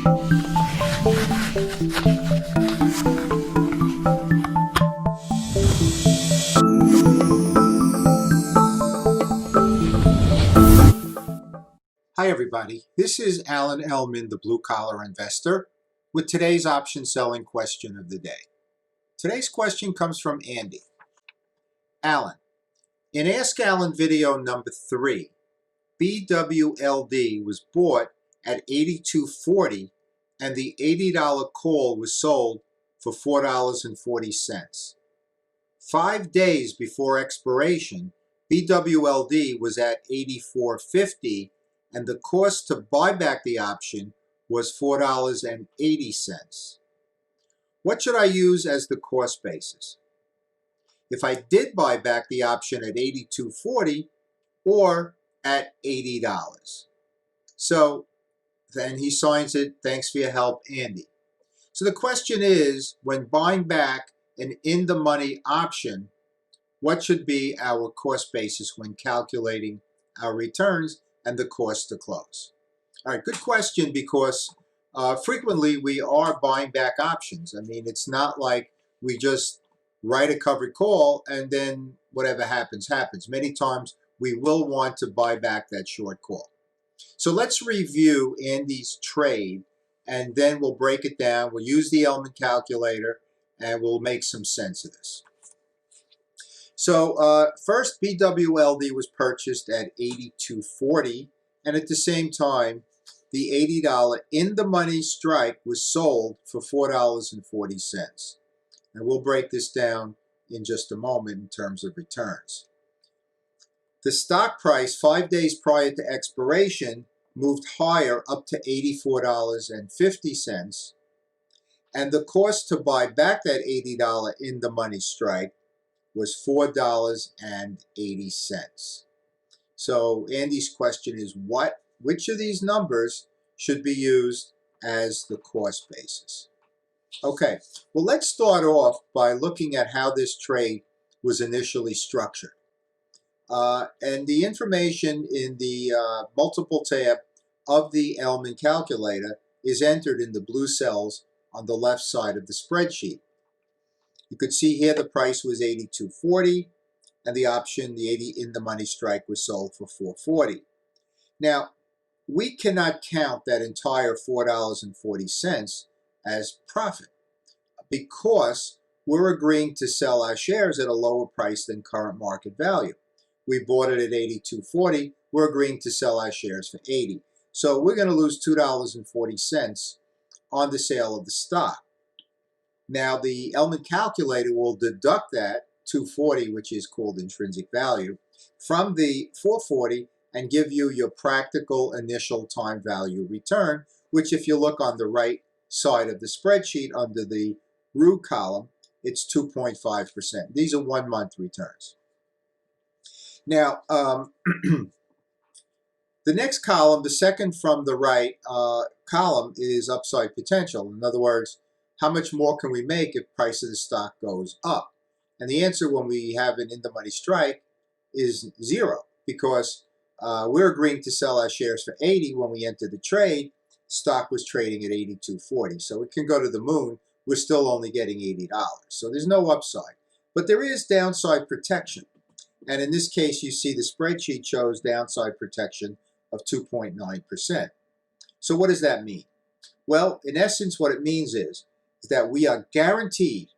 Hi everybody, this is Ellman, the blue collar investor, with today's option selling question of the day. Today's question comes from Andy. Alan, in Ask Alan video number 3, BWLD was bought at $82.40 and the $80 call was sold for $4.40. 5 days before expiration, BWLD was at $84.50 and the cost to buy back the option was $4.80. What should I use as the cost basis? If I did buy back the option at $82.40 or at $80. So then he signs it, thanks for your help, Andy. So the question is, when buying back an in-the-money option, what should be our cost basis when calculating our returns and the cost to close? All right, good question, because frequently we are buying back options. I mean, it's not like we just write a covered call and then whatever happens, happens. Many times we will want to buy back that short call. So let's review Andy's trade and then we'll break it down. We'll use the Ellman calculator and we'll make some sense of this. So first, BWLD was purchased at $82.40, and at the same time, the $80 in-the-money strike was sold for $4.40. And we'll break this down in just a moment in terms of returns. The stock price 5 days prior to expiration moved higher up to $84.50, and the cost to buy back that $80 in-the-money strike was $4.80. So Andy's question is, which of these numbers should be used as the cost basis? Okay, well, let's start off by looking at how this trade was initially structured. And the information in the multiple tab of the Ellman calculator is entered in the blue cells on the left side of the spreadsheet. You could see here the price was $82.40 and the option, the 80 in the money strike, was sold for $4.40. Now, we cannot count that entire $4.40 as profit because we're agreeing to sell our shares at a lower price than current market value. We bought it at $82.40. We're agreeing to sell our shares for $80. So we're going to lose $2.40 on the sale of the stock. Now, the Ellman calculator will deduct that $2.40, which is called intrinsic value, from the $4.40 and give you your practical initial time value return, which, if you look on the right side of the spreadsheet under the RU column, it's 2.5%. These are 1 month returns. Now, the next column, the second from the right column, is upside potential. In other words, how much more can we make if price of the stock goes up? And the answer when we have an in-the-money strike is 0, because we're agreeing to sell our shares for $80 when we enter the trade. Stock was trading at $82.40, so it can go to the moon. We're still only getting $80. So there's no upside. But there is downside protection. And in this case, you see the spreadsheet shows downside protection of 2.9%. So what does that mean? Well, in essence, what it means is that we are guaranteed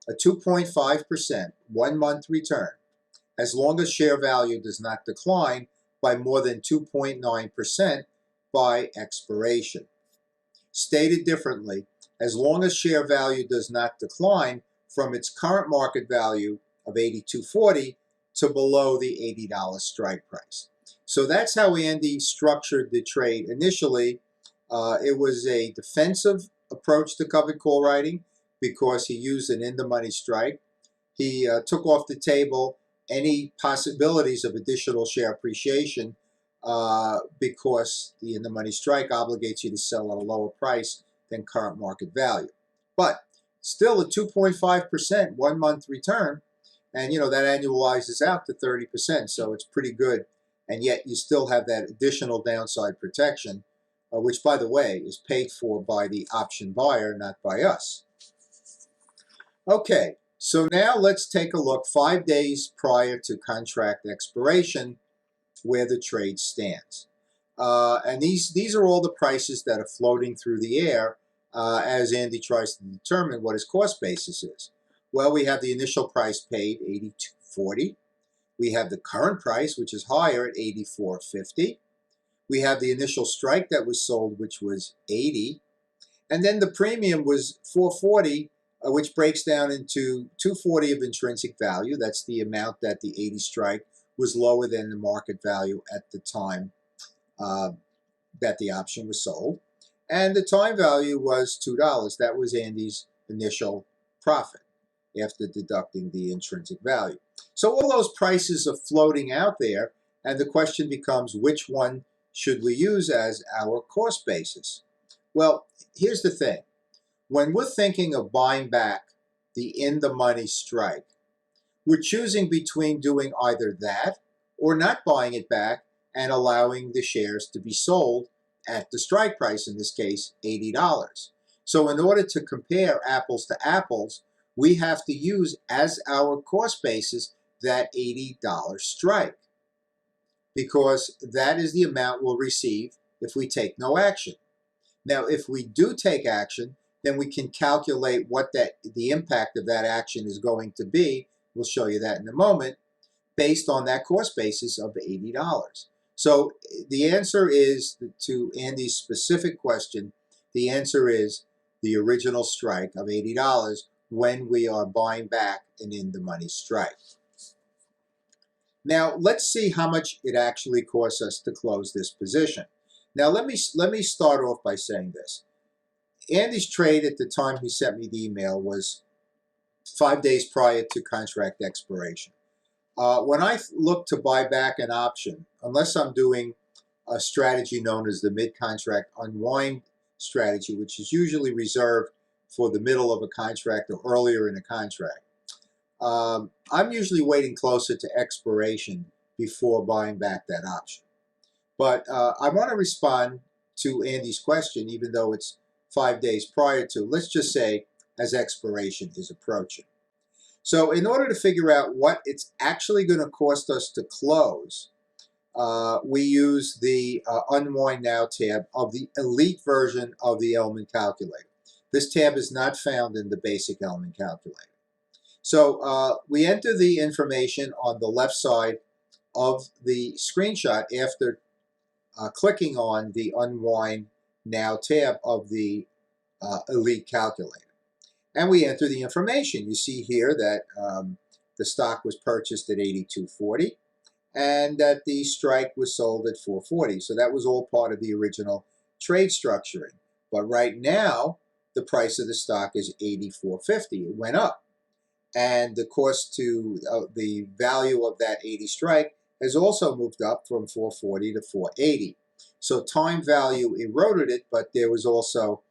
a 2.5% 1 month return as long as share value does not decline by more than 2.9% by expiration. Stated differently, as long as share value does not decline from its current market value of $82.40 to below the $80 strike price. So that's how Andy structured the trade initially. It was a defensive approach to covered call writing because he used an in-the-money strike. He took off the table any possibilities of additional share appreciation because the in-the-money strike obligates you to sell at a lower price than current market value. But still a 2.5% 1 month return, and you know that annualizes out to 30%, so it's pretty good. And yet you still have that additional downside protection which, by the way, is paid for by the option buyer, not by us. Okay, so now let's take a look 5 days prior to contract expiration where the trade stands. And these are all the prices that are floating through the air as Andy tries to determine what his cost basis is. Well, we have the initial price paid, $82.40. We have the current price, which is higher at $84.50. We have the initial strike that was sold, which was $80. And then the premium was $4.40, which breaks down into $2.40 of intrinsic value. That's the amount that the 80 strike was lower than the market value at the time that the option was sold. And the time value was $2. That was Andy's initial profit after deducting the intrinsic value. So all those prices are floating out there, and the question becomes, which one should we use as our cost basis? Well, here's the thing. When we're thinking of buying back the in-the-money strike, we're choosing between doing either that or not buying it back and allowing the shares to be sold at the strike price, in this case, $80. So in order to compare apples to apples, we have to use as our cost basis that $80 strike, because that is the amount we'll receive if we take no action. Now, if we do take action, then we can calculate what the impact of that action is going to be. We'll show you that in a moment, based on that cost basis of $80. So the answer is, to Andy's specific question, the answer is the original strike of $80 when we are buying back an in-the-money strike. Now, let's see how much it actually costs us to close this position. Now, let me start off by saying this. Andy's trade at the time he sent me the email was 5 days prior to contract expiration. When I look to buy back an option, unless I'm doing a strategy known as the mid-contract unwind strategy, which is usually reserved for the middle of a contract or earlier in a contract, I'm usually waiting closer to expiration before buying back that option. But I want to respond to Andy's question, even though it's 5 days prior to, let's just say, as expiration is approaching. So in order to figure out what it's actually going to cost us to close, we use the Unwind Now tab of the elite version of the Ellman calculator. This tab is not found in the basic Ellman calculator. So we enter the information on the left side of the screenshot after clicking on the Unwind Now tab of the elite calculator. And we enter the information. You see here that the stock was purchased at $82.40 and that the strike was sold at $4.40. So that was all part of the original trade structuring. But right now, the price of the stock is $84.50. It went up. And the cost to the value of that 80 strike has also moved up from $4.40 to $4.80. So time value eroded it, but there was also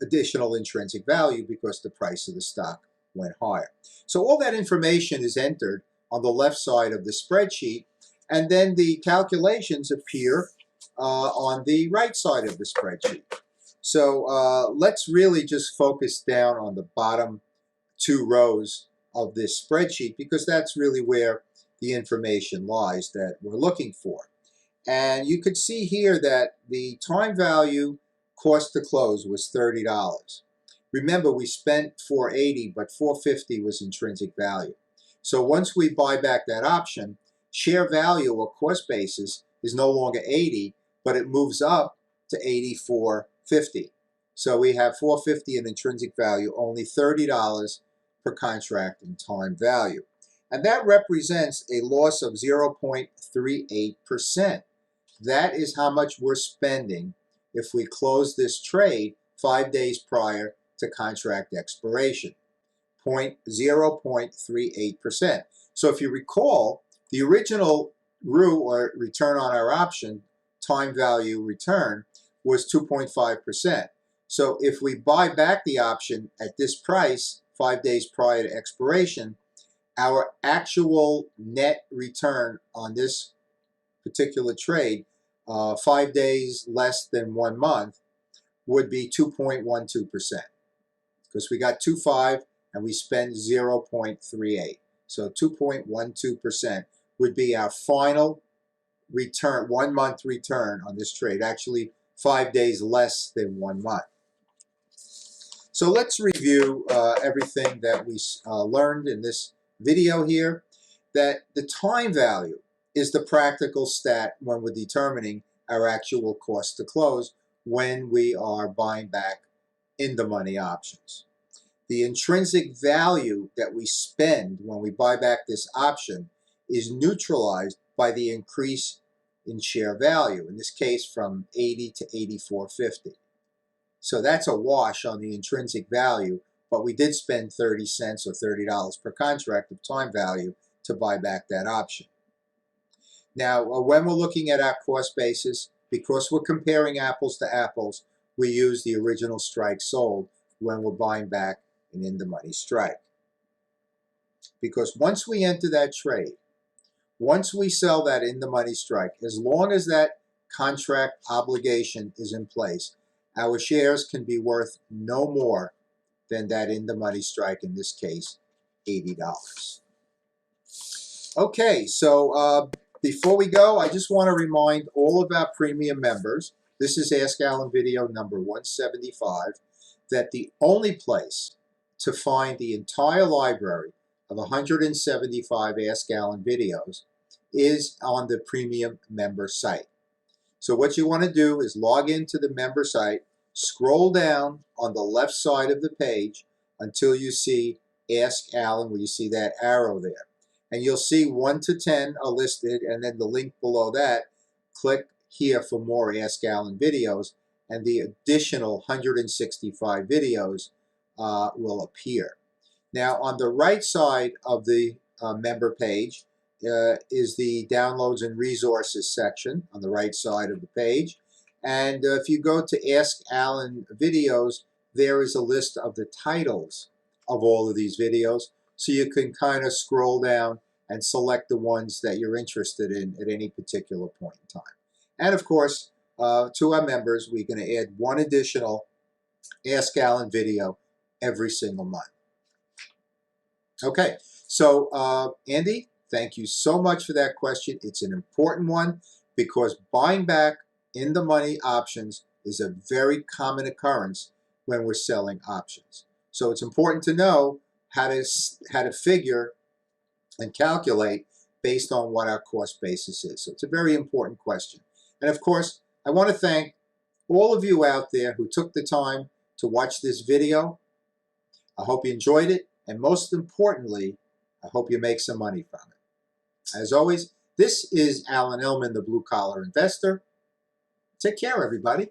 additional intrinsic value because the price of the stock went higher. So all that information is entered on the left side of the spreadsheet, and then the calculations appear on the right side of the spreadsheet. So let's really just focus down on the bottom 2 rows of this spreadsheet, because that's really where the information lies that we're looking for. And you could see here that the time value cost to close was $30. Remember, we spent $4.80, but $4.50 was intrinsic value. So once we buy back that option, share value or cost basis is no longer 80, but it moves up to $84.50. So we have $4.50 in intrinsic value, only $30 per contract in time value. And that represents a loss of 0.38%. That is how much we're spending if we close this trade 5 days prior to contract expiration, 0.38%. So if you recall, the original ROE, or return on our option, time value return, was 2.5%. So if we buy back the option at this price 5 days prior to expiration, our actual net return on this particular trade 5 days less than 1 month would be 2.12%, because we got 2.5 and we spent 0.38. So 2.12% would be our final return, 1 month return on this trade. Actually, 5 days less than 1 month. So let's review everything that we learned in this video here. That the time value is the practical stat when we're determining our actual cost to close when we are buying back in the money options. The intrinsic value that we spend when we buy back this option is neutralized by the increase in share value, in this case from 80 to 84.50. So that's a wash on the intrinsic value, but we did spend 30 cents or $30 per contract of time value to buy back that option. Now, when we're looking at our cost basis, because we're comparing apples to apples, we use the original strike sold when we're buying back an in-the-money strike. Because once we enter that trade, once we sell that in-the-money strike, as long as that contract obligation is in place, our shares can be worth no more than that in-the-money strike, in this case, $80. Okay, so before we go, I just want to remind all of our premium members, this is Ask Alan video number 175, that the only place to find the entire library of 175 Ask Alan videos is on the premium member site. So what you want to do is log into the member site, scroll down on the left side of the page until you see Ask Alan, where you see that arrow there. And you'll see 1 to 10 are listed, and then the link below that, click here for more Ask Alan videos, and the additional 165 videos will appear. Now, on the right side of the member page is the Downloads and Resources section on the right side of the page. And if you go to Ask Alan videos, there is a list of the titles of all of these videos, so you can kind of scroll down and select the ones that you're interested in at any particular point in time. And of course, to our members, we're going to add one additional Ask Alan video every single month. Okay, so Andy, thank you so much for that question. It's an important one because buying back in the money options is a very common occurrence when we're selling options. So it's important to know how to figure and calculate based on what our cost basis is. So it's a very important question. And of course, I want to thank all of you out there who took the time to watch this video. I hope you enjoyed it, and most importantly, I hope you make some money from it. As always, this is Alan Ellman, the Blue Collar Investor. Take care, everybody.